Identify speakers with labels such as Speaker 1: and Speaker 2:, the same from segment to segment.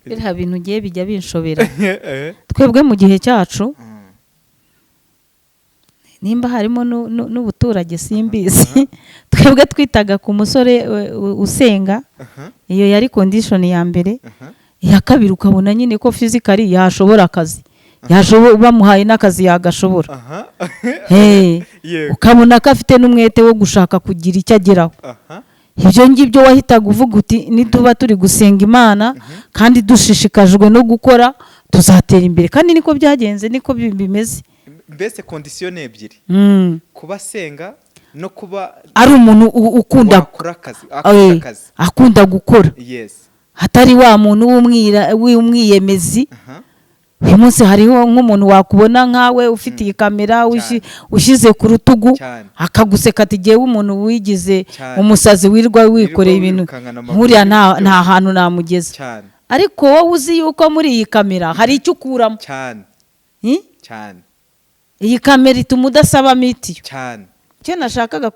Speaker 1: biriya bintu ugiye bijya binshobera twebwe mu gihe cyacu nimba harimo n'ubuturage simbizi twebwe twitaga ku musore usenga iyo yari condition ya mbere iya kabiri ukabona nyine ko physically yashobora akazi bamuhaye n'akazi yagashobora ukabona ko afite n'umwete wo gushaka kugira icyo ageraho ibyo ngibyo wahitaga uvuga uti nituba turi gusenga Imana kandi dushishikajwe no gukora tuzatera imbere kandi niko byagenze niko bimeze
Speaker 2: mbese condition ebyiri kuba senga no kuba
Speaker 1: ari umuntu ukunda akunda gukora hatari wa muntu w'umwiyemezi uyu munsi hariho nk'umuntu wakubona nkawe ufite iyi kamera ushyize ku rutugu akaguseka ati jyewe umuntu wigize umusazi wirwa wikoreye ibintu nkuriya nta hantu namugeza ariko wowe uzi yuko muri iyi kamera hari icyo ukuramo
Speaker 2: cyane
Speaker 1: iyi kamera ituma udasaba mitiyo icyo nashakaga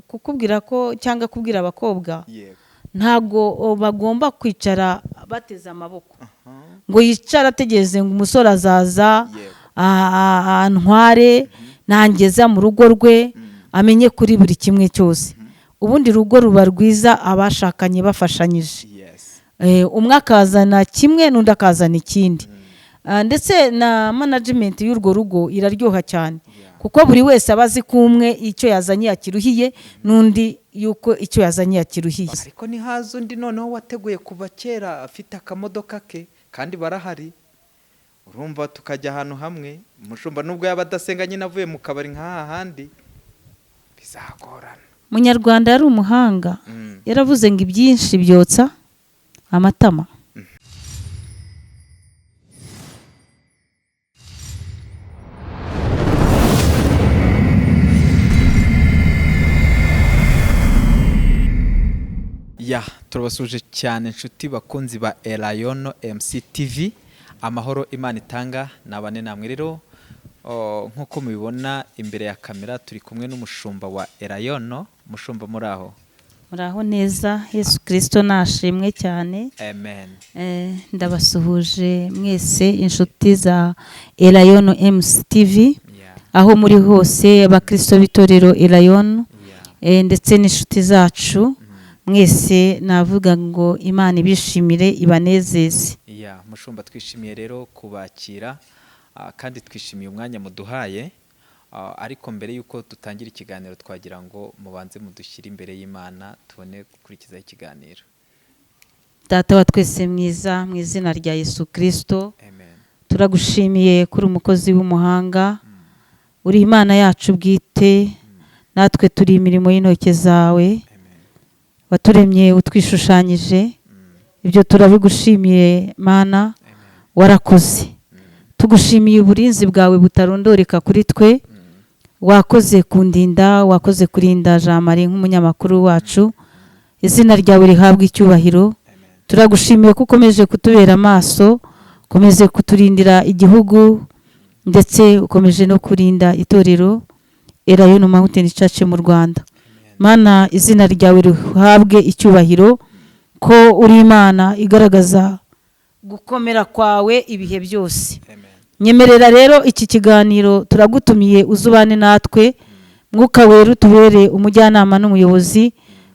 Speaker 1: kukubwira ko cyangwa kubwira abakobwa ntago bagomba kwicara bateze amaboko ngo yicara ategereze ngo umusore azaza antware nangeza mu rugo rwe amenye kuri buri kimwe cyose ubundi rugo ruba rwiza abashakanye bafashanyije umwe akazana kimwe n'undi akazana ikindi ndetse na management y'urwo rugo iraryoha cyane kuko buri wese abazi ko umwe icyo yazanye yakiruhiye n'undi yuko icyo yazanye yakiruhiye
Speaker 2: ariko ni hazo undi noneho wateguye kuva kera afite akamodoka ke kandi barahari urumva tukajya ahantu hamwe umushumba nubwo yaba adasenga nyine avuye mu kabari nk'aha handi bizagorana
Speaker 1: Munyarwanda yari umuhanga yaravuze ngo ibyinshi byotsa amatama
Speaker 2: turabasuje cyane inshuti bakunzi ba Elayono MC TV amahoro Imana itanga nabane namwe rero nkuko mubibona imbere ya kamera turi kumwe n'umushumba wa Elayono mushumba muraho
Speaker 1: neza Yesu Kristo nashimwe cyane
Speaker 2: amen
Speaker 1: ndabasuhuje mwese inshuti za Elayono MC TV aho muri hose abakristo bitorero Elayono ndetse n'inshuti zacu mwese navuga ngo Imana ibishimire ibanezeze
Speaker 2: mushumba twishimiye rero kubakira kandi twishimiye umwanya muduhaye ariko mbere yuko dutangira ikiganiro twagira ngo mubanze mudushyire imbere y'Imana tubone gukurikiza ikiganiro.
Speaker 1: Data wa twese mwiza mu izina rya Yesu Kristo turagushimiye kuri umukozi w'umuhanga uri Imana yacu bwite natwe turi imirimo y'intoke zawe waturemye utwishushanyije ibyo turabigushimiye Mana warakoze tugushimiye uburinzi bwawe butarondoreka kuri twe wakoze kundinda wakoze kurinda Jean Marie nk'umunyamakuru wacu izina ryawe rihabwa icyubahiro turagushimiye ko ukomeje kutubera amaso ukomeje kuturindira igihugu ndetse ukomeje no kurinda itorero Elayono Mountain Church mu Rwanda Mana izina ryawe rihabwe icyubahiro ko uri Imana igaragaza gukomera kwawe ibihe byose nyemerera rero iki kiganiro turagutumiye uzubane natwe mwuka wera utubere umujyanama n'umuyobozi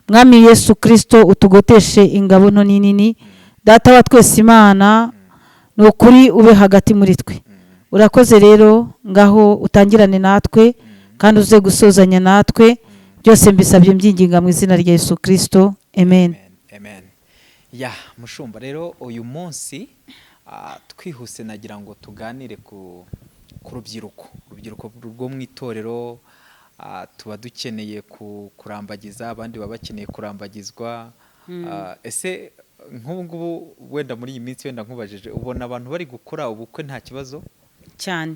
Speaker 1: mwami Yesu Kristo utugoteshe ingabo nto nini data wa twese Imana n'ukuri ube hagati muri twe urakoze rero ngaho utangirane natwe kandi uze gusozanya natwe byose mbisabye mbyinginga mu izina rya Yesu Kristo amen
Speaker 2: mushumba rero uyu munsi twihuse nagira ngo tuganire ku rubyiruko rwo mu itorero tuba dukeneye kurambagiza abandi baba bakeneye kurambagizwa ese nk'ubu ngubu wenda muri iyi minsi wenda nkubajije ubona abantu bari gukora ubukwe nta kibazo
Speaker 1: cyane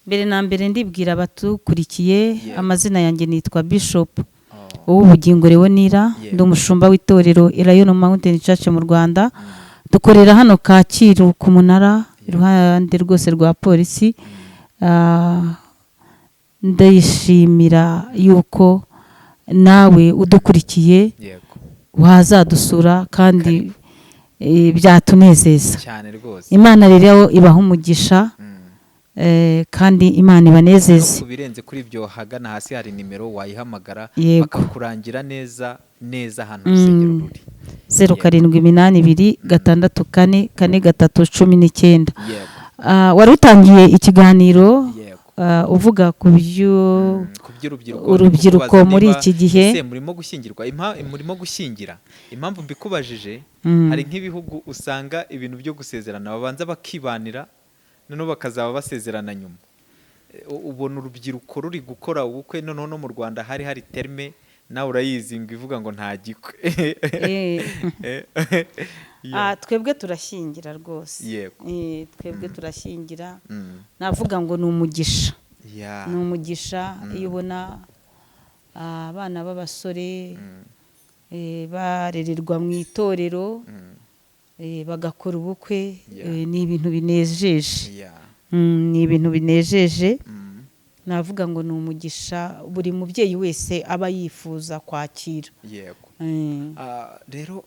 Speaker 1: mbere na mbere ndibwira abatukurikiye amazina yanjye nitwa Bishop ubugingo Leonira ndi umushumba w'itorero Elayono Mountain Church mu Rwanda dukorera hano Kacyiru ku munara iruhande rwose rwa polisi ndayishimira yuko nawe udukurikiye wazadusura kandi byatunezeza
Speaker 2: cyane rwose.
Speaker 1: Imana rero ibaha umugisha kandi Imana ibanezeze.
Speaker 2: Kubirenze kuri ibyo hagana hasi hari nimero wayihamagara
Speaker 1: Yego.
Speaker 2: bakakurangira neza ahantu urusengero ruri.
Speaker 1: 0782644319.
Speaker 2: Yego.
Speaker 1: Wari utangiye ikiganiro
Speaker 2: Yego.
Speaker 1: uvuga ku urubyiruko muri iki gihe.
Speaker 2: Ese murimo gushyingirwa? Murimo gushyingira? Impamvu mbikubajije, hari nk'ibihugu usanga ibintu byo gusezerana babanza bakibanira noneho bakazaba basezerana nyuma. Ubona urubyiruko ruri gukora ubukwe, noneho no mu Rwanda hari terme nawe urayizi ngo ivuga ngo nta gikwe.
Speaker 1: Twebwe turashyingira rwose.
Speaker 2: Yego.
Speaker 1: Twebwe turashyingira. Navuga ngo ni umugisha.
Speaker 2: Yeah.
Speaker 1: Ni umugisha iyo ubona abana b'abasore barererwa mu itorero bagakora ubukwe. Ni ibintu binejeje. Ni ibintu binejeje. Navuga ngo ni umugisha buri mubyeyi wese aba yifuza kwakira.
Speaker 2: Yego. Rero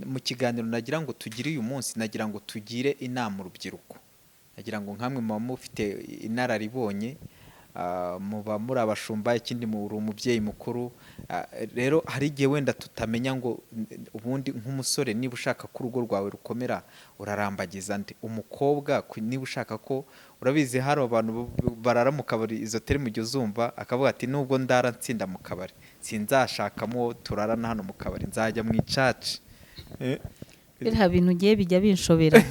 Speaker 2: mu kiganiro nagira ngo tugire uyu munsi, nagira ngo tugire inama urubyiruko. Nagira ngo nkamwe muba mufite inararibonye, muba muri abashumba, ikindi muri umubyeyi mukuru. Rero hari igihe wenda tutamenya ngo ubundi nk'umusore niba ushaka ko urugo rwawe rukomera urarambagiza nde? Umukobwa niba ushaka ko, urabizi hari abantu barara mu kabari, izo terime ujya uzumva, akavuga ati nubwo ndara nsinda mu kabari sinzashakamo turarana hano mu kabari, nzajya mu icaci.
Speaker 1: Biriya bintu ugiye bijya binshobera.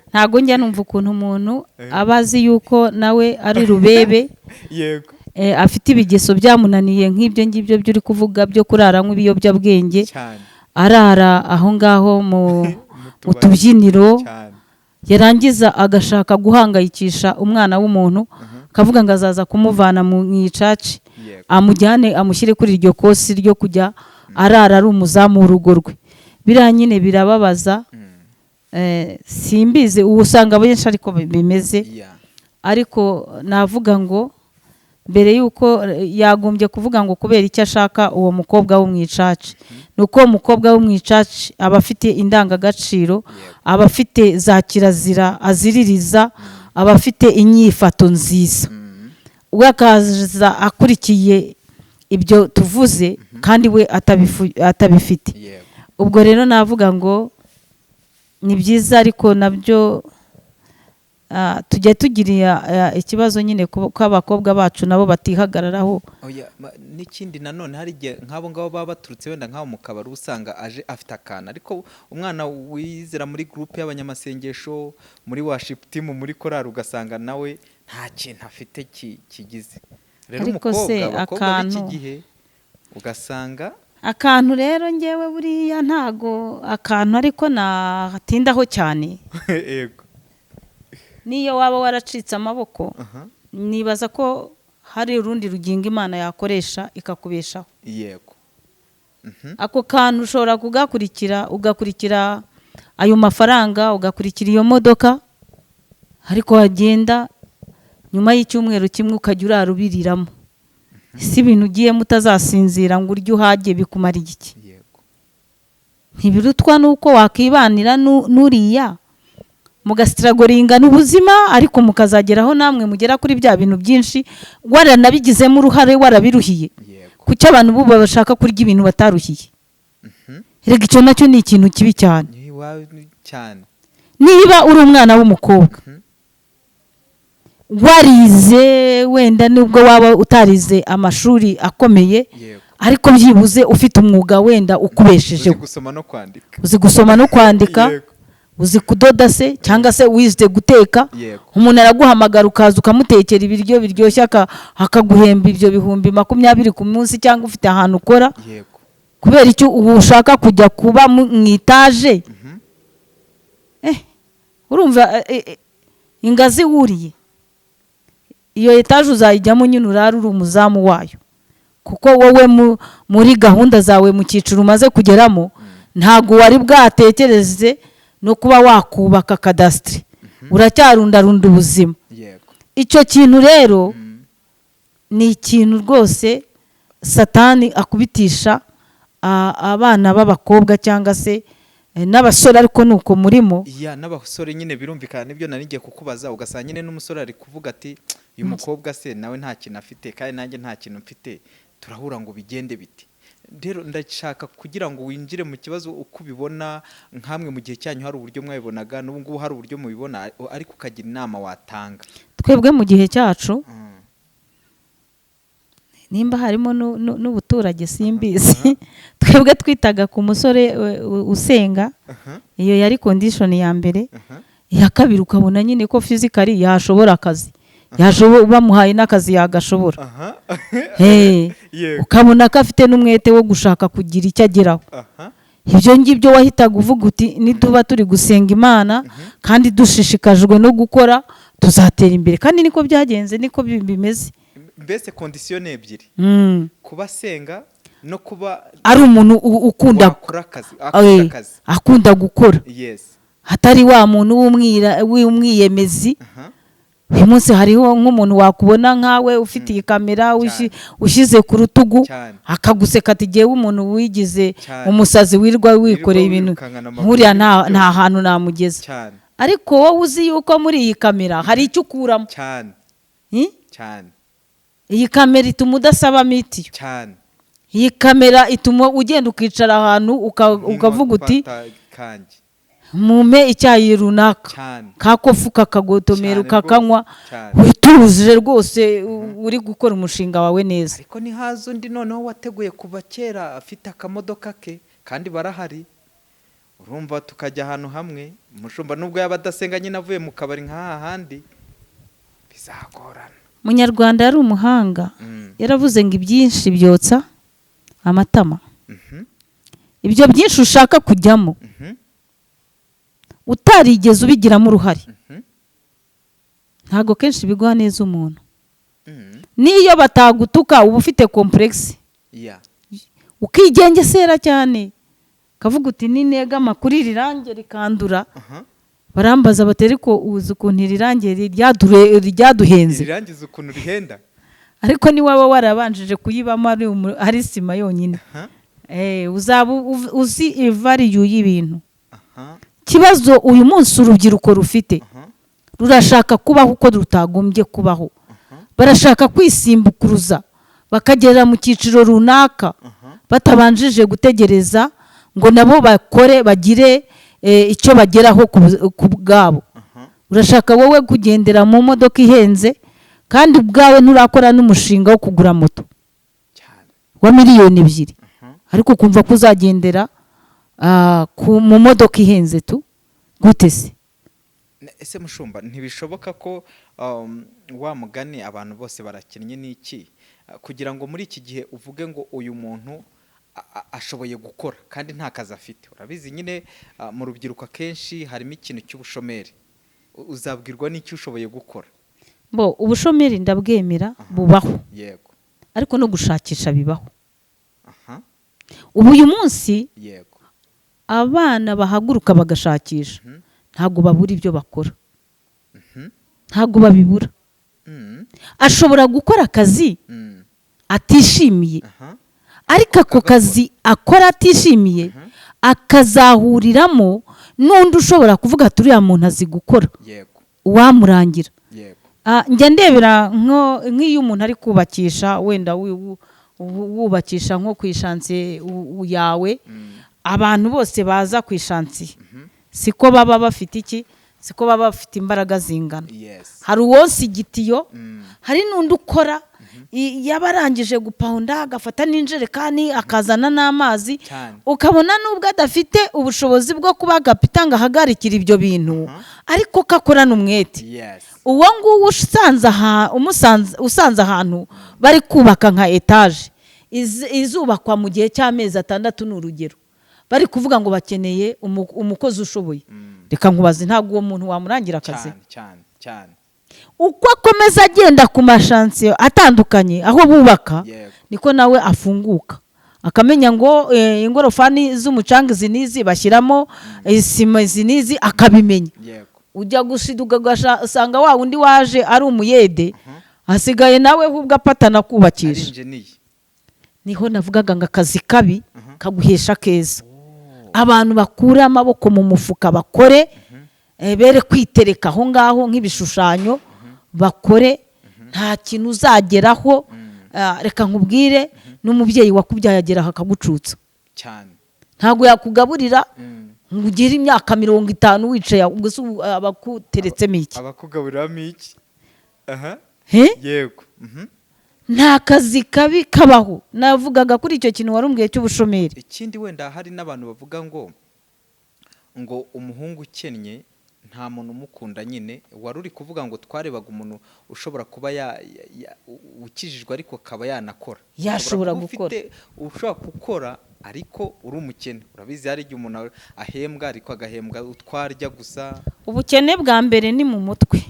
Speaker 1: Ntago njya numva ukuntu umuntu aba azi yuko nawe ari rubebe.
Speaker 2: Yego.
Speaker 1: Afite ibigeso byamunaniye nk'ibyo ngibyo by'uri kuvuga byo kurara nk'ibiyobyabwenge, arara aho ngaho mu tubyiniro, yarangiza agashaka guhangayikisha umwana w'umuntu, akavuga ngo azaza kumuvana mu icaci, amujyane amushyire kuri iryo kosi ryo kujya arara ari umuzamu w'urugo rwe. Biriya nyine birababaza. Simbizi ubu usanga benshi ariko bimeze. Ariko navuga ngo mbere yuko yagombye kuvuga ngo kubera icyo ashaka uwo mukobwa wo mu icaci, nuko umukobwa wo mu icaci aba afite indangagaciro, aba afite za kirazira aziririza, aba afite inyifato nziza. Ubwo akaza akurikiye ibyo tuvuze kandi we atabifite. Ubwo rero navuga ngo ni byiza, ariko nabyo tujya tugira ikibazo nyine ko abakobwa bacu nabo batihagararaho.
Speaker 2: N'ikindi nanone hari igihe nk'abo ngabo baba baturutse wenda nk'aho mu kabari usanga aje afite akana, ariko umwana wizera muri groupe y'abanyamasengesho, muri worship team, muri korari, ugasanga nawe nta kintu afite kigize. Rero abakobwa b'iki gihe ugasanga
Speaker 1: akantu, rero ngewe buriya ntago akantu ariko natindaho cyane.
Speaker 2: Yego.
Speaker 1: Niyo waba waracitse amaboko, nibaza ko hari urundi rugingo Imana yakoresha ikakubeshaho.
Speaker 2: Yego.
Speaker 1: Ako kantu ushobora ugakurikira ayo mafaranga, ugakurikira iyo modoka, ariko wagenda nyuma y'icyumweru kimwe ukajya urarubiriramo. Si ibintu ugiye mutazasinzira ngo urye uhage bikumara iki?
Speaker 2: Yego.
Speaker 1: Ntibirutwa nuko wakibanira n'uriya mugasitiragoringa n'ubuzima, ariko mukazageraho namwe mugera kuri bya bintu byinshi waranabigizemo uruhare, warabiruhiye. Kuki abantu bo bashaka kurya ibintu bataruhiye? Rega icyo nacyo ni ikintu kibi cyane. Niba uri umwana w'umukobwa warize, wenda nubwo waba utarize amashuri akomeye, ariko byibuze ufite umwuga wenda ukubeshejeho, uzi gusoma no kwandika, uzi kudoda se, cyangwa se wize guteka, umuntu araguhamagara ukaza ukamutekera ibiryo biryoshye akaguhemba ibyo 20,000 ku munsi, cyangwa ufite ahantu ukora, kubera icyo ushaka kujya kuba mu itaje. Urumva ingazi wuriye iyo etaje uzayijyamo nyine urara uri umuzamu wayo, kuko wowe muri gahunda zawe mu cyiciro umaze kugeramo ntago wari bwatekereze no kuba wakubaka kadasitiri, uracyarundarunda ubuzima. Icyo kintu rero ni ikintu rwose Satani akubitisha abana b'abakobwa cyangwa se n'abasore ariko nuko murimo.
Speaker 2: iya n'abasore nyine birumvikana nibyo nari ngiye kukubaza, ugasanga nyine n'umusore ari kuvuga ati uyu mukobwa se nawe nta kintu afite kandi nanjye nta kintu mfite, turahura ngo bigende biti. Rero ndashaka kugira ngo winjire mu kibazo uko ubibona, nkamwe mu gihe cyanyu hari uburyo mwabibonaga, n'ubu ngubu hari uburyo mubibona, ariko ukagira inama watanga.
Speaker 1: Twebwe mu gihe cyacu nimba harimo n'ubuturage simbizi, twebwe twitaga ku musore usenga, iyo yari condition ya mbere. Iya kabiri ukabona nyine ko physically yashobora akazi, bamuhaye n'akazi yagashobora. Ukabona ko afite n'umwete wo gushaka kugira icyo ageraho. Ibyo ngibyo wahitaga uvuga uti nituba turi gusenga Imana kandi dushishikajwe no gukora tuzatera imbere. Kandi niko byagenze, niko bimeze.
Speaker 2: Mbese condition ebyiri, kuba senga no kuba
Speaker 1: ari umuntu ukunda akazi, akunda gukora. Hatari wa muntu w'umwiyemezi. Uyu munsi hariho nk'umuntu wakubona nkawe ufite iyi kamera ushyize ku rutugu akaguseka ati jyewe umuntu wigize umusazi wirwa wikoreye ibintu nkuriya nta hantu namugeza. Ariko wowe uzi yuko muri iyi kamera hari icyo ukuramo cyane. Iyi kamera ituma udasaba mitiyo. Iyi kamera ituma ugenda ukicara ahantu ukavuga uti mume icyayi runaka, kakofu kakagotomera ukakanywa wituje rwose uri gukora umushinga wawe neza.
Speaker 2: Ariko ni hazo undi noneho wateguye kuva kera afite akamodoka ke kandi barahari, urumva tukajya ahantu hamwe, umushumba nubwo yaba adasenga nyine avuye mu kabari nk'aha handi bizagorana.
Speaker 1: Munyarwanda yari umuhanga, yaravuze ngo ibyinshi byotsa amatama. Ibyo byinshi ushaka kujyamo utarigeze ubigiramo uruhare, ntago kenshi biguha neza umuntu. Niyo batagutuka uba ufite complex, ukigengesera cyane, kavuga uti ninegama kuri rirange rikandura. Barambaza bateri ko uzi ukuntu irirange ryaduhenze.
Speaker 2: Rirangiza ukuntu rihenda.
Speaker 1: Ariko ni waba warabanjije kuyibamo ari sima yonyine. Uzaba uzi value y'ibintu. Kibazo uyu munsi urubyiruko rufite rurashaka kubaho uko rutagombye kubaho. Barashaka kwisimbukuruza bakagera mu cyiciro runaka batabanjije gutegereza ngo nabo bakore bagire icyo bageraho ku bwabo. Urashaka wowe kugendera mu modoka ihenze kandi ubwawe nturakora n'umushinga wo kugura moto wa miliyoni 2, ariko kumva ko uzagendera mu modoka ihenze tu gute se?
Speaker 2: Ese mushumba ntibishoboka ko wa mugani abantu bose barakennye n'iki kugira ngo muri iki gihe uvuge ngo uyu muntu ashoboye gukora kandi nta kazi afite? Urabizi nyine mu rubyiruko akenshi harimo ikintu cy'ubushomeri. Uzabwirwa n'iki ushoboye gukora?
Speaker 1: Ubushomeri ndabwemera bubaho,
Speaker 2: yego,
Speaker 1: ariko no gushakisha bibaho. Ubu uyu munsi
Speaker 2: yego
Speaker 1: abana bahaguruka bagashakisha ntago babura ibyo bakora, ntago babibura. Ashobora gukora akazi atishimiye, ariko ako kazi akora atishimiye akazahuriramo n'undi ushobora kuvuga turiya muntu azi gukora, uwamurangira. Njya ndebera nk'iyo umuntu ari kubakisha, wenda wubakisha nko ku ishansiye yawe, abantu bose baza ku ishansiye siko baba bafite iki, siko baba bafite imbaraga zingana. Hari uwonsa igitiyo, hari n'undi ukora yabarangije gupawunda agafata n'injerekani akazana n'amazi, ukabona nubwo adafite ubushobozi bwo kuba agapita ngo ahagarikira ibyo bintu, ariko kakorana umwete. Uwo nguwo usanze ahantu bari kubaka nka etaje izubakwa mu gihe cy'amezi 6 n'urugero, bari kuvuga ngo bakeneye umukozi ushoboye, reka nkubaze ntabwo uwo muntu wamurangira akazi?
Speaker 2: cyane
Speaker 1: uko akomeza agenda ku mashansiyo atandukanye aho bubaka, niko nawe afunguka akamenya ngo ingorofani z'umucanga zinizi bashyiramo isima zinizi, akabimenya. Ujya gushiduka ugasanga wa undi waje ari umuyede, asigaye nawe hubwo apatana kubakisha. Niho navugaga ngo akazi kabi kaguhesha keza. abantu bakura amaboko mu mufuka bakore, bere kwitereka aho ngaho nk'ibishushanyo, bakore, nta kintu uzageraho. Reka nkubwire, n'umubyeyi wakubyaye ageraho akagucutsa
Speaker 2: cyane,
Speaker 1: ntabwo yakugaburira ngo ugire imyaka 50 wicaye, abakuteretsemo iki,
Speaker 2: abakugaburiramo iki? Yego.
Speaker 1: nta kazi kabi kabaho. Navugaga kuri icyo kintu warumbwiye cy'ubushomeri.
Speaker 2: Ikindi wenda hari n'abantu bavuga ngo umuhungu ukennye nta muntu umukunda. Nyine wari uri kuvuga ngo twarebaga umuntu ushobora kuba ukijijwe ariko akaba yanakora,
Speaker 1: yashobora gukora,
Speaker 2: ushobora gukora ariko uri umukene. Urabizi hari igihe umuntu ahembwa ariko agahembwa utwarya gusa. Ubukene
Speaker 1: bwa mbere ni mu mutwe.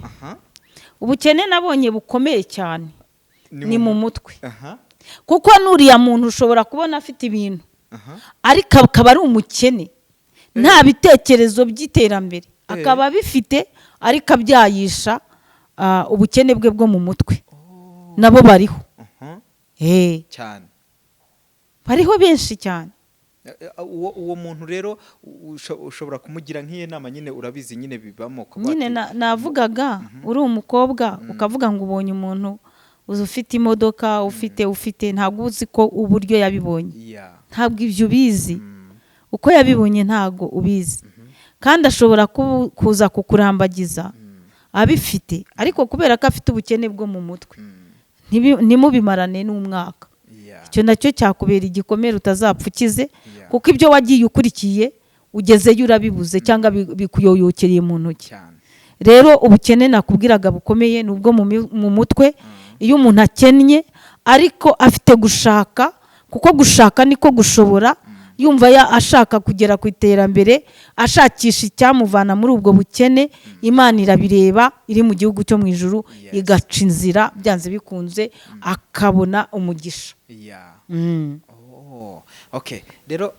Speaker 1: Ubukene nabonye bukomeye cyane ni mu mutwe. Kuko nuriya muntu ushobora kubona afite ibintu ariko akaba ari umukene, nta bitekerezo by'iterambere, akaba bifite ariko abyayisha ubukene bwe bwo mu mutwe. Nabo bariho
Speaker 2: cyane,
Speaker 1: bariho benshi cyane.
Speaker 2: Uwo muntu rero ushobora kumugira nk'iyo nama. Nyine urabizi nyine bibamo
Speaker 1: nyine navugaga uri umukobwa ukavuga ngo ubonye umuntu ufite imodoka, ufite ntabwo uzi ko uburyo yabibonye, ntabwo ibyo ubizi, uko yabibonye ntabwo ubizi. Kandi ashobora kuza kukurambagiza abifite, ariko kubera ko afite ubukene bwo mu mutwe ntimubimarane n'umwaka. Icyo nacyo cyakubera igikomere utazapfukize, kuko ibyo wagiye ukurikiye ugezeyo urabibuze cyangwa bikuyoyokereye mu ntoki. Rero ubukene nakubwiraga bukomeye nubwo mu mutwe. Iyo umuntu akennye ariko afite gushaka, kuko gushaka niko gushobora, yumva ashaka kugera ku iterambere, ashakisha icyamuvana muri ubwo bukene, Imana irabireba, iri mu gihugu cyo mu ijuru, igaca inzira byanze bikunze akabona umugisha.
Speaker 2: Okay, rero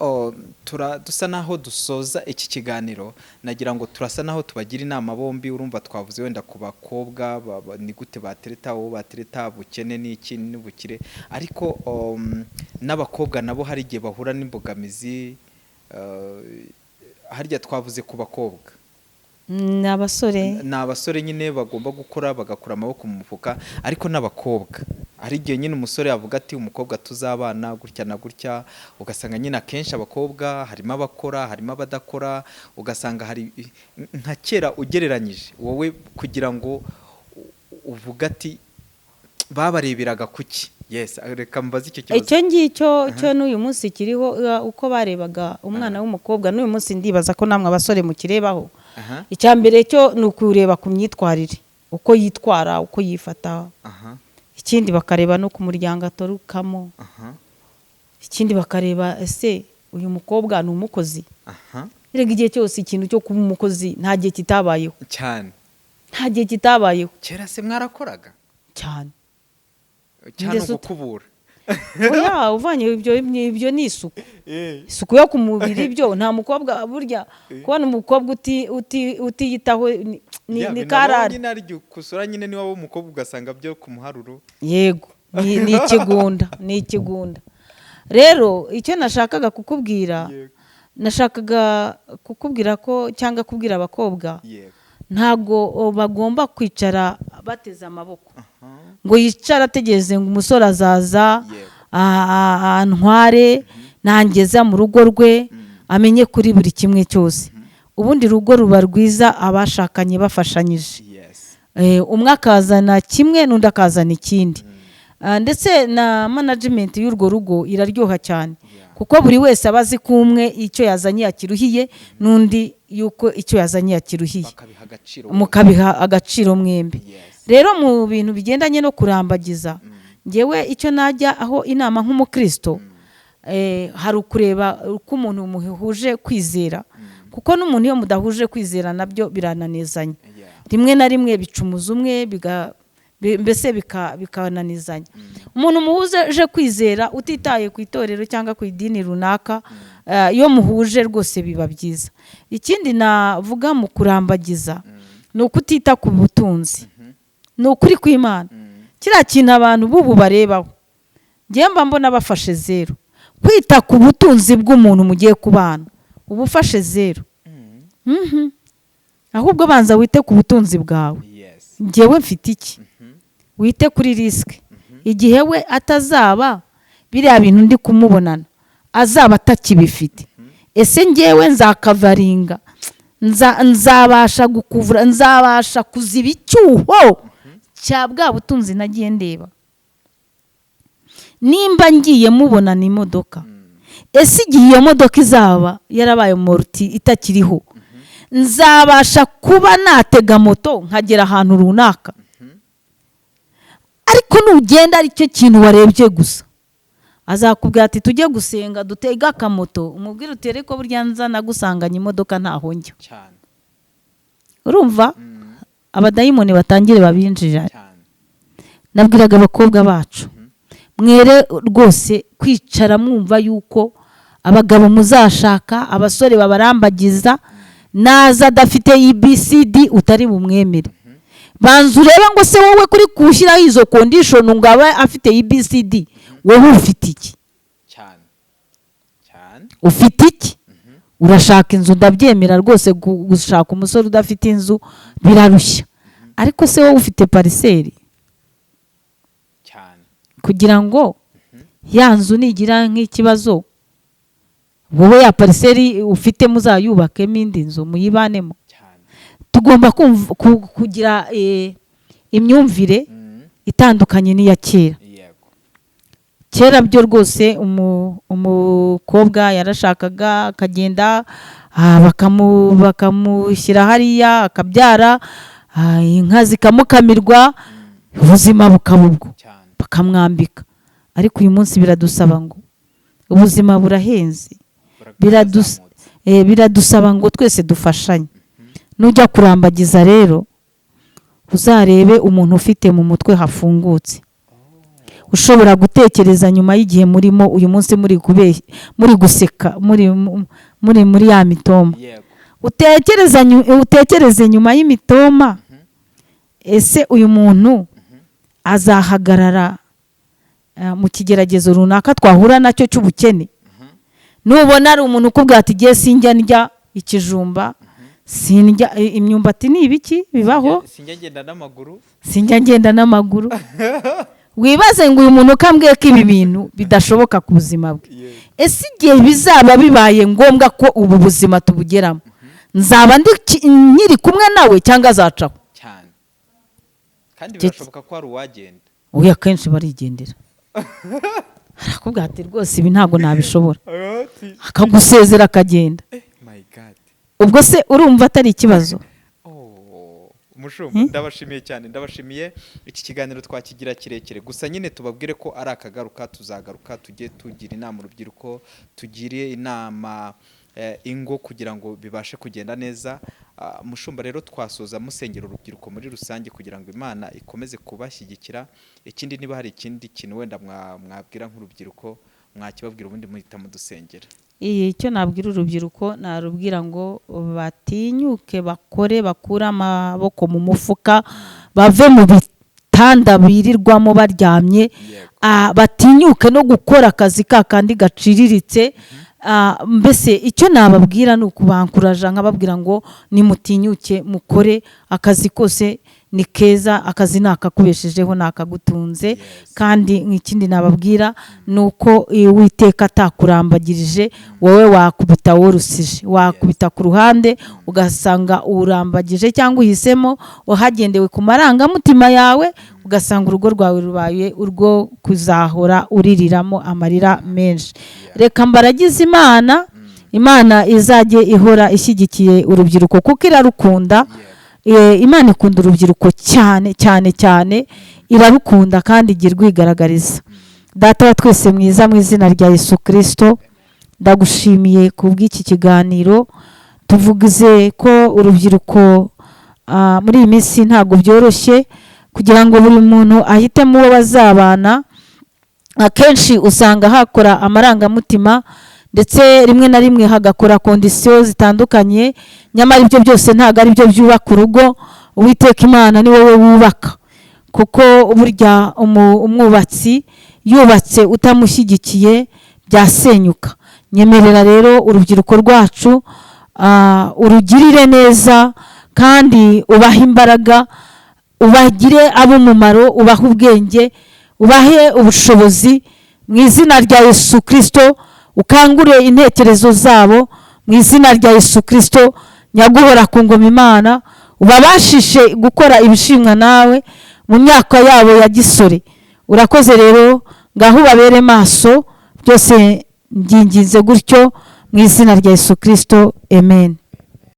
Speaker 2: dusa naho dusoza iki kiganiro, nagira ngo turasa naho tubagira inama bombi. Urumva twavuze wenda ku bakobwa ni gute batereta, uwo batereta, bukene n'iki n'ubukire, ariko n'abakobwa nabo hari igihe bahura n'imbogamizi. Harya twavuze ku bakobwa
Speaker 1: ni
Speaker 2: abasore nyine bagomba gukora, bagakura amaboko mu mufuka, ariko n'abakobwa hari igihe nyine umusore yavuga ati umukobwa tuzabana gutya na gutya, ugasanga nyine akenshi abakobwa harimo abakora, harimo abadakora, ugasanga hari nka kera ugereranyije wowe kugira ngo uvuga ati babareberaga kuki. Reka mbaze icyo kibazo.
Speaker 1: Icyo ngicyo cyo n'uyu munsi kiriho, uko barebaga umwana w'umukobwa n'uyu munsi ndibaza ko namwe abasore mukirebaho. Icya mbere cyo ni ukureba ku myitwarire, uko yitwara, uko yifata. Ikindi bakareba no ku muryango atorukamo. Ikindi bakareba ese uyu mukobwa ni umukozi. Rega igihe cyose ikintu cyo kuba umukozi nta gihe kitabayeho
Speaker 2: cyane,
Speaker 1: nta gihe kitabayeho.
Speaker 2: Kera se mwarakoraga
Speaker 1: cyane
Speaker 2: gukubura.
Speaker 1: Oya, uvanye ibyo ni isuku. Isuku yo ku mubiri, byo nta mukobwa burya kubona umukobwa utiyitaho ni karara.
Speaker 2: Nyine ari kusura nyine ni wabo umukobwa ugasanga byo ku muharuro.
Speaker 1: Yego, ni ikigunda, ni ikigunda. Rero icyo nashakaga kukubwira, nashakaga kukubwira ko cyangwa kubwira abakobwa, ntago bagomba kwicara bateze amaboko ngo yicara ategereze ngo umusore azaza antware nangeza mu rugo rwe amenye kuri buri kimwe cyose. Ubundi rugo ruba rwiza abashakanye bafashanyije, umwe akazana kimwe n'undi akazana ikindi. Ndetse na management y'urwo rugo iraryoha cyane, kuko buri wese abazi ko umwe icyo yazanye yakiruhiye n'undi yuko icyo yazanye yakiruhiye, mukabiha agaciro mwembi. Rero mu bintu bigendanye no kurambagiza, ngewe icyo najya aho inama nk'umukristo, hari ukureba uko umuntu muhuje kwizera, kuko n'umuntu iyo mudahuje kwizera nabyo birananizanya, rimwe na rimwe bicumuza umwe, mbese bikananizanya. Umuntu muhuje kwizera utitaye ku itorero cyangwa ku idini runaka, iyo muhuje rwose biba byiza. Ikindi navuga mu kurambagiza ni ukutita ku butunzi, ni ukuri kw'Imana. Kiriya kintu abantu bubu barebaho, ngewe mba mbona bafashe zero. Kwita ku butunzi bw'umuntu mugiye kubana, uba ufashe zero. Ahubwo banza wite ku butunzi bwawe. Njyewe mfite iki? Wite kuri risike. Igihe we atazaba biriya bintu ndi kumubonana, azaba atakibifite, ese njyewe nzakavaringa, nzabasha gukuvura, nzabasha kuziba icyuho cya bwa butunzi nagiye ndeba. Nimba ngiye mubonana imodoka, ese igihe iyo modoka izaba yarabaye morti itakiriho, nzabasha kuba natega moto nkagera ahantu runaka. Ariko nugenda ari cyo kintu warebye gusa, azakubwira ati tujye gusenga dutega akamoto, umubwire utere ko burya nza nagusanganye imodoka ntaho njya. Urumva? Abadayimoni batangire babinjira. Nabwiraga abakobwa bacu, mwere rwose kwicara mwumva yuko abagabo muzashaka, abasore babarambagiza, naza adafite EBCD utari bumwemere. Banza urebe ngo se wowe kuri kushyiraho izo condition ngo abe afite EBCD, wowe ufite iki? Ufite iki? Urashaka inzu, ndabyemera rwose, gushaka umusore udafite inzu birarushya. Ariko se wowe ufite pariseri? Kugira ngo ya nzu nigira nk'ikibazo, wowe ya pariseri ufite muzayubakemo indi nzu muyibanemo. Tugomba kugira imyumvire itandukanye n'iya kera. Kera byo rwose umukobwa yarashakaga akagenda, bakamushyira hariya akabyara, inka zikamukamirwa, ubuzima bukabubwo, bakamwambika. Ariko uyu munsi biradusaba ngo ubuzima burahenze, biradusaba ngo twese dufashanye. Nujya kurambagiza rero uzarebe umuntu ufite mu mutwe hafungutse, ushobora gutekereza nyuma y'igihe murimo uyu munsi muri guseka, muri ya mitoma. Utekereze nyuma y'imitoma, ese uyu muntu azahagarara mu kigeragezo runaka twahura nacyo cy'ubukene. Nubona ari umuntu ukubwira ati giye sinjya ndya ikijumba, sinjya imyumbati, ni ibiki bibaho, sinjya ngenda n'amaguru, wibaze ngo uyu muntu ukambwiye ko ibi bintu bidashoboka ku buzima bwe. Ese igihe bizaba bibaye ngombwa ko ubu buzima tubugeramo, nzaba nkiri kumwe nawe cyangwa azacaho?
Speaker 2: Kandi birashoboka ko hari uwagenda.
Speaker 1: Oya, kenshi barigendera. Arakubwira ati rwose ibi ntabwo nabishobora, akagusezera akagenda. Ubwo se urumva atari ikibazo?
Speaker 2: Umushumba, ndabashimiye cyane, ndabashimiye. Iki kiganiro twakigira kirekire, gusa nyine tubabwire ko ari akagaruka, tuzagaruka tujye tugira inama urubyiruko, tugire inama ingo kugira ngo bibashe kugenda neza. Mushumba rero twasoza musengera urubyiruko muri rusange kugira ngo Imana ikomeze kubashyigikira. Ikindi niba hari ikindi kintu wenda mwabwira nk'urubyiruko mwakibabwira, ubundi muhita mudusengera.
Speaker 1: Icyo nabwira urubyiruko, narubwira ngo batinyuke, bakore, bakura amaboko mu mufuka, bave mu bitanda birirwamo baryamye, batinyuke no gukora akazi kakandi gaciriritse. Mbese icyo nababwira ni ukubankuraja, nkababwira ngo nimutinyuke mukore, akazi kose ni keza, akazi nakakubeshejeho nakagutunze. Kandi ikindi nababwira ni uko Uwiteka atakurambagirije, wowe wakubita worusije, wakubita ku ruhande ugasanga urambagije cyangwa uhisemo wahagendewe ku marangamutima yawe, ugasanga urugo rwawe rubaye urwo kuzahora uririramo amarira menshi. Reka mbaragize Imana izajye ihora ishyigikiye urubyiruko kuko irarukunda. Imana ikunda urubyiruko cyane cyane cyane, irarukunda kandi igira rwigaragariza. Data wa twese mwiza, mu izina rya Yesu Kristo, ndagushimiye kubw'iki kiganiro. Tuvugize ko urubyiruko muri iyi minsi ntabwo byoroshye kugira ngo buri muntu ahitemo uwo bazabana. Akenshi usanga hakora amarangamutima, ndetse rimwe na rimwe hagakora kondisiyo zitandukanye, nyamara ibyo byose ntabwo ari byo byubaka urugo. Uwiteka Imana ni wowe wubaka, kuko burya umwubatsi yubatse utamushyigikiye byasenyuka. nyemerera rero urubyiruko rwacu urugirire neza kandi ubahe imbaraga, ubagire ab'umumaro, ubahe ubwenge, ubahe ubushobozi mu izina rya Yesu Kristo. Ukangure intekerezo zabo mu izina rya Yesu Kristo. Nyaguhora ku ngoma Imana, ubabashishe gukora ibishimwa nawe mu myaka yabo ya gisore. Urakoze rero, ngaho ubabere maso. Byose nginginze gutyo mu izina rya Yesu Kristo, amen.